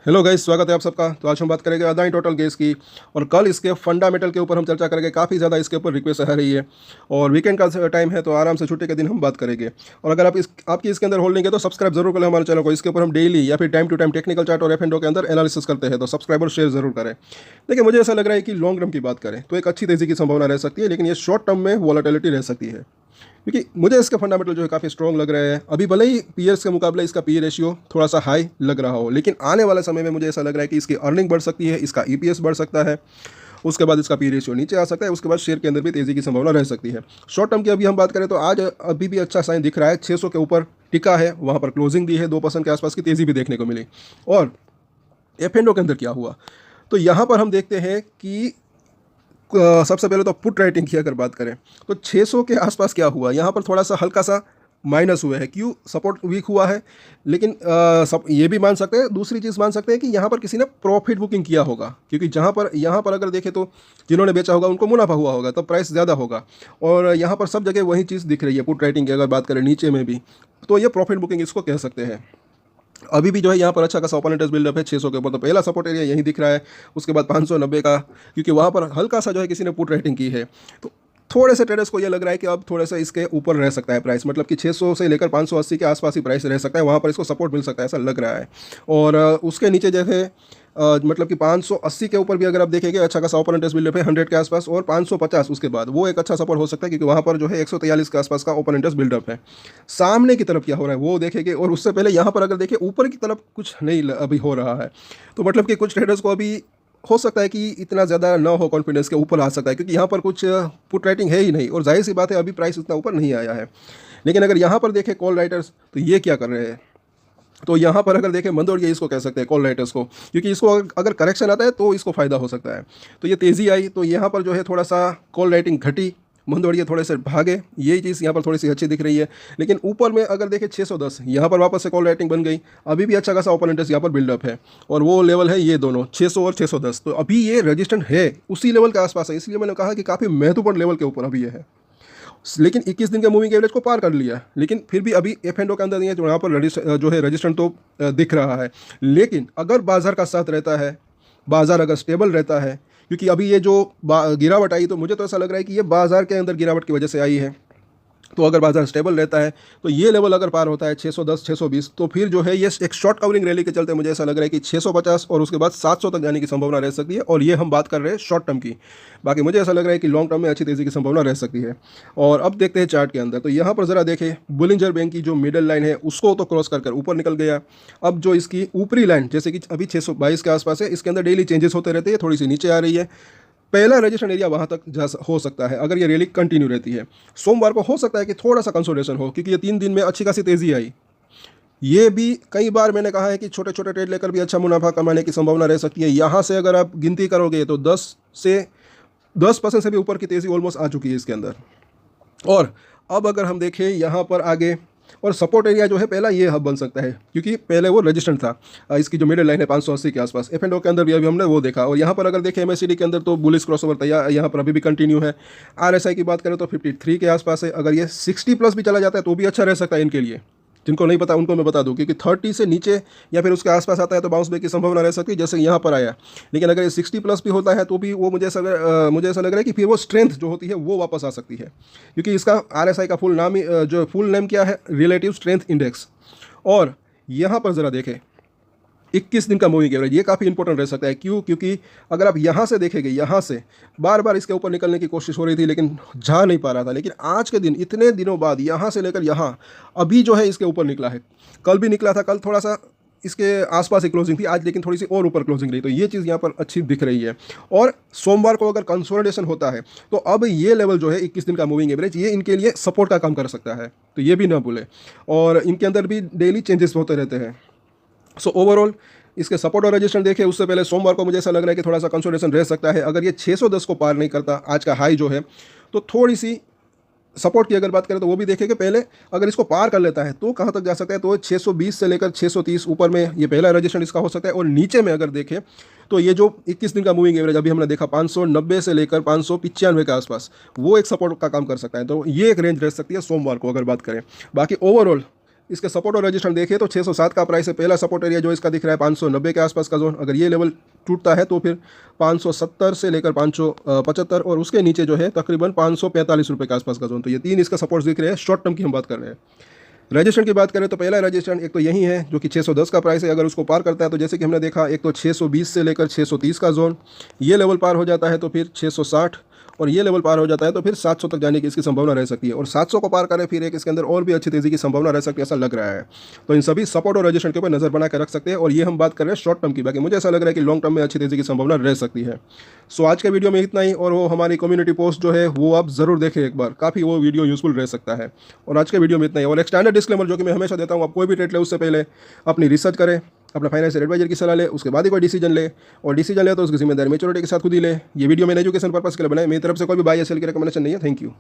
Hello guys, स्वागत है आप सबका। तो आज हम बात करेंगे अदानी टोटल गैस की। और कल इसके फंडामेंटल के ऊपर हम चर्चा करेंगे। काफ़ी ज़्यादा इसके ऊपर रिक्वेस्ट आ रही है और वीकेंड का टाइम है, तो आराम से छुट्टी के दिन हम बात करेंगे। और अगर आपकी इसके अंदर होल्डिंग है तो सब्सक्राइब जरूर करें हमारे चैनल को। इसके ऊपर हम डेली या फिर time to time technical chart और एफ&ओ के अंदर एनालिसिस करते हैं, तो सब्सक्राइब और शेयर जरूर करें। देखिए, मुझे ऐसा लग रहा है कि लॉन्ग टर्म की बात करें तो एक अच्छी तेज़ी की संभावना रह सकती है, लेकिन ये शॉर्ट टर्म में वॉलेटिलिटी रह सकती है, क्योंकि मुझे इसके फंडामेंटल जो है काफ़ी स्ट्रॉन्ग लग रहे हैं। अभी भले ही पीयर्स के मुकाबले इसका पी रेशियो थोड़ा सा हाई लग रहा हो, लेकिन आने वाले समय में मुझे ऐसा लग रहा है कि इसकी अर्निंग बढ़ सकती है, इसका ईपीएस बढ़ सकता है, उसके बाद इसका पी रेशियो नीचे आ सकता है, उसके बाद शेयर के अंदर भी तेज़ी की संभावना रह सकती है। शॉर्ट टर्म की अभी हम बात करें तो आज अभी भी अच्छा साइन दिख रहा है, 600 के ऊपर टिका है, वहाँ पर क्लोजिंग दी है, 2% के आसपास की तेज़ी भी देखने को मिली। और एफ&ओ के अंदर क्या हुआ, तो यहाँ पर हम देखते हैं कि सबसे पहले तो पुट राइटिंग की अगर बात करें तो 600 के आसपास क्या हुआ, यहाँ पर थोड़ा सा हल्का सा माइनस हुआ है। क्यों? सपोर्ट वीक हुआ है, लेकिन सब ये भी मान सकते हैं, दूसरी चीज़ मान सकते हैं कि यहाँ पर किसी ने प्रॉफिट बुकिंग किया होगा, क्योंकि यहाँ पर अगर देखें तो जिन्होंने बेचा होगा उनको मुनाफा हुआ होगा, तो प्राइस ज़्यादा होगा। और यहाँ पर सब जगह वही चीज़ दिख रही है पुट राइटिंग की अगर बात करें, नीचे में भी, तो ये प्रॉफिट बुकिंग इसको कह सकते हैं। अभी भी जो है यहाँ पर अच्छा खासा ओपन इंटरेस्ट बिल्डअप है 600 के ऊपर, तो पहला सपोर्ट एरिया यही दिख रहा है। उसके बाद 590 का, क्योंकि वहाँ पर हल्का सा जो है किसी ने पुट राइटिंग की है, तो थोड़े से ट्रेडर्स को ये लग रहा है कि अब थोड़े से इसके ऊपर रह सकता है प्राइस, मतलब कि 600 से लेकर 580 के आसपास ही प्राइस रह सकता है, वहाँ पर इसको सपोर्ट मिल सकता है, ऐसा लग रहा है। और उसके नीचे जैसे मतलब कि 580 के ऊपर भी अगर आप देखेंगे अच्छा खासा ओपन इंटरेस्ट बिल्डअप है 100 के आसपास, और 550 उसके बाद वो एक अच्छा सपोर्ट हो सकता है, क्योंकि वहाँ पर जो है 143 के आसपास का ओपन इंटरेस्ट बिल्डअप है। सामने की तरफ क्या हो रहा है वो देखेंगे, और उससे पहले यहाँ पर अगर देखें ऊपर की तरफ कुछ नहीं अभी हो रहा है, तो मतलब कि कुछ ट्रेडर्स को अभी हो सकता है कि इतना ज़्यादा ना हो कॉन्फिडेंस के ऊपर आ सकता है, क्योंकि यहाँ पर कुछ पुट राइटिंग है ही नहीं, और जाहिर सी बात है अभी प्राइस उतना ऊपर नहीं आया है। लेकिन अगर यहाँ पर देखें कॉल राइटर्स, तो ये क्या कर रहे हैं, तो यहाँ पर अगर देखें मंदोड़िया इसको कह सकते हैं कॉल राइटर्स को, क्योंकि इसको अगर करेक्शन आता है तो इसको फ़ायदा हो सकता है। तो ये तेज़ी आई तो यहाँ पर जो है थोड़ा सा कॉल राइटिंग घटी, मंदोड़िया थोड़े से भागे, यही चीज़ यहाँ पर थोड़ी सी अच्छी दिख रही है। लेकिन ऊपर में अगर देखें 610, यहाँ पर वापस से कॉल राइटिंग बन गई, अभी भी अच्छा खासा ओपन इंटरेस्ट यहाँ पर बिल्डअप है, और वो लेवल है ये दोनों 600 और 610, तो अभी ये रजिस्टेंट है उसी लेवल के आसपास है, इसलिए मैंने कहा कि काफ़ी महत्वपूर्ण लेवल के ऊपर अभी ये है। लेकिन 21 दिन के मूविंग एवरेज को पार कर लिया, लेकिन फिर भी अभी एफ&ओ के अंदर नहीं है, जो यहाँ पर जो है रजिस्टेंट तो दिख रहा है। लेकिन अगर बाजार का साथ रहता है, बाजार अगर स्टेबल रहता है, क्योंकि अभी ये जो गिरावट आई, तो मुझे तो ऐसा लग रहा है कि ये बाजार के अंदर गिरावट की वजह से आई है। तो अगर बाजार स्टेबल रहता है तो ये लेवल अगर पार होता है 610 620, तो फिर जो है ये एक शॉर्ट कवरिंग रैली के चलते मुझे ऐसा लग रहा है कि 650 और उसके बाद 700 तक जाने की संभावना रह सकती है, और ये हम बात कर रहे हैं शॉर्ट टर्म की। बाकी मुझे ऐसा लग रहा है कि लॉन्ग टर्म में अच्छी तेज़ी की संभावना रह सकती है। और अब देखते हैं चार्ट के अंदर, तो यहाँ पर ज़रा देखें बुलिंजर बैंक की जो मिडल लाइन है उसको तो क्रॉस कर ऊपर निकल गया। अब जो इसकी ऊपरी लाइन जैसे कि अभी 622 के आसपास है, इसके अंदर डेली चेंजेस होते रहते हैं, थोड़ी सी नीचे आ रही है। पहला रजिस्ट्रेशन एरिया वहाँ तक हो सकता है अगर ये रैली कंटिन्यू रहती है। सोमवार को हो सकता है कि थोड़ा सा कंसोलिडेशन हो, क्योंकि ये 3 दिन में अच्छी खासी तेज़ी आई। ये भी कई बार मैंने कहा है कि छोटे छोटे ट्रेड लेकर भी अच्छा मुनाफा कमाने की संभावना रह सकती है। यहाँ से अगर आप गिनती करोगे तो 10% से भी ऊपर की तेज़ी ऑलमोस्ट आ चुकी है इसके अंदर। और अब अगर हम देखें यहाँ पर आगे, और सपोर्ट एरिया जो है पहला ये हब बन सकता है, क्योंकि पहले वो रजिस्टेंट था। इसकी जो मिडिल लाइन है 580 के आसपास, एफ&ओ के अंदर भी अभी हमने वो देखा। और यहाँ पर अगर देखें एमएससीडी के अंदर तो बुलिश क्रॉसओवर तैयार यहाँ पर अभी भी कंटिन्यू है। आरएसआई की बात करें तो 53 के आसपास है, अगर ये 60 प्लस भी चला जाता है तो भी अच्छा रह सकता है इनके लिए। जिनको नहीं पता उनको मैं बता दूं, क्योंकि 30 से नीचे या फिर उसके आसपास आता है तो बाउंस बैक की संभावना रह सकती है, जैसे यहाँ पर आया। लेकिन अगर ये 60 प्लस भी होता है तो भी वो मुझे ऐसा लग रहा है कि फिर वो स्ट्रेंथ जो होती है वो वापस आ सकती है, क्योंकि इसका आरएसआई का फुल नाम जो फुल नेम क्या है, रिलेटिव स्ट्रेंथ इंडेक्स। और यहाँ पर ज़रा देखें 21 दिन का मूविंग एवरेज, ये काफ़ी इंपॉर्टेंट रह सकता है। क्यों? क्योंकि अगर आप यहाँ से देखेंगे, यहाँ से बार बार इसके ऊपर निकलने की कोशिश हो रही थी लेकिन जा नहीं पा रहा था, लेकिन आज के दिन इतने दिनों बाद यहाँ से लेकर यहाँ अभी जो है इसके ऊपर निकला है। कल भी निकला था, कल थोड़ा सा इसके आसपास ही क्लोजिंग थी, आज लेकिन थोड़ी सी और ऊपर क्लोजिंग रही, तो ये चीज़ यहाँ पर अच्छी दिख रही है। और सोमवार को अगर कंसोलिडेशन होता है तो अब ये लेवल जो है 21 दिन का मूविंग एवरेज, ये इनके लिए सपोर्ट का काम कर सकता है, तो ये भी ना भूलें। और इनके अंदर भी डेली चेंजेस होते रहते हैं। सो ओवरऑल इसके सपोर्ट और रजिस्टेंस देखें उससे पहले सोमवार को मुझे ऐसा लग रहा है कि थोड़ा सा कंसोलिडेशन रह सकता है। अगर ये 610 को पार नहीं करता, आज का हाई जो है, तो थोड़ी सी सपोर्ट की अगर बात करें तो वो भी देखेंगे पहले। अगर इसको पार कर लेता है तो कहाँ तक जा सकता है, तो 620 से लेकर 630 ऊपर में ये पहला रजिस्टेंस इसका हो सकता है। और नीचे में अगर देखें तो ये जो 21 दिन का मूविंग एवरेज अभी हमने देखा 590 से लेकर 595 के आसपास, वो एक सपोर्ट का काम कर सकता है। तो ये एक रेंज रह सकती है सोमवार को अगर बात करें। बाकी ओवरऑल इसके सपोर्ट और रेजिस्टेंस देखिए तो 607 का प्राइस है। पहला सपोर्ट एरिया जो इसका दिख रहा है 590 के आसपास का जोन, अगर ये लेवल टूटता है तो फिर 570 से लेकर 575 और उसके नीचे जो है तकरीबन 545 रुपये के आसपास का जोन। तो ये 3 इसका सपोर्ट दिख रहे हैं, शॉर्ट टर्म की हम बात कर रहे हैं। रजिस्ट्रेंट की बात करें तो पहला रजिस्ट्रेंट एक तो यही है जो कि 610 का प्राइस है। अगर उसको पार करता है तो जैसे कि हमने देखा, एक तो 620 से लेकर 630 का जोन, ये लेवल पार हो जाता है तो फिर 660 और ये लेवल पार हो जाता है तो फिर 700 तक जाने की इसकी संभावना रह सकती है। और 700 को पार करें फिर एक इसके अंदर और भी अच्छी तेज़ी की संभावना रह सकती है, ऐसा लग रहा है। तो इन सभी सपोर्ट और रजिस्ट्रेंट के ऊपर नज़र बना कर रख सकते हैं। और ये हम बात कर रहे हैं शॉर्ट टर्म की, बाकी मुझे ऐसा लग रहा है कि लॉन्ग टर्म में अच्छी तेज़ी की संभावना रह सकती है। सो आज के वीडियो में इतना ही, और वो हमारी कम्युनिटी पोस्ट जो है वो आप ज़रूर देखें एक बार, काफ़ी वो वीडियो यूजफुल रह सकता है। और आज के वीडियो में इतना ही। और एक स्टैंडर्ड डिस्क्लेमर जो कि मैं हमेशा देता हूँ, आप कोई भी ट्रेड ले उससे पहले अपनी रिसर्च करें, अपना फाइनेंशियल एडवाइजर की सलाह ले, उसके बाद ही कोई डिसीजन ले। और डिसीजन ले तो उसकी जिम्मेदारी मैच्योरिटी के साथ खुद ही ले। ये वीडियो मैंने एजुकेशन पर्पस के लिए बनाई, मेरी तरफ से कोई भी बाय या सेल की रिकमेंडेशन नहीं है। Thank you.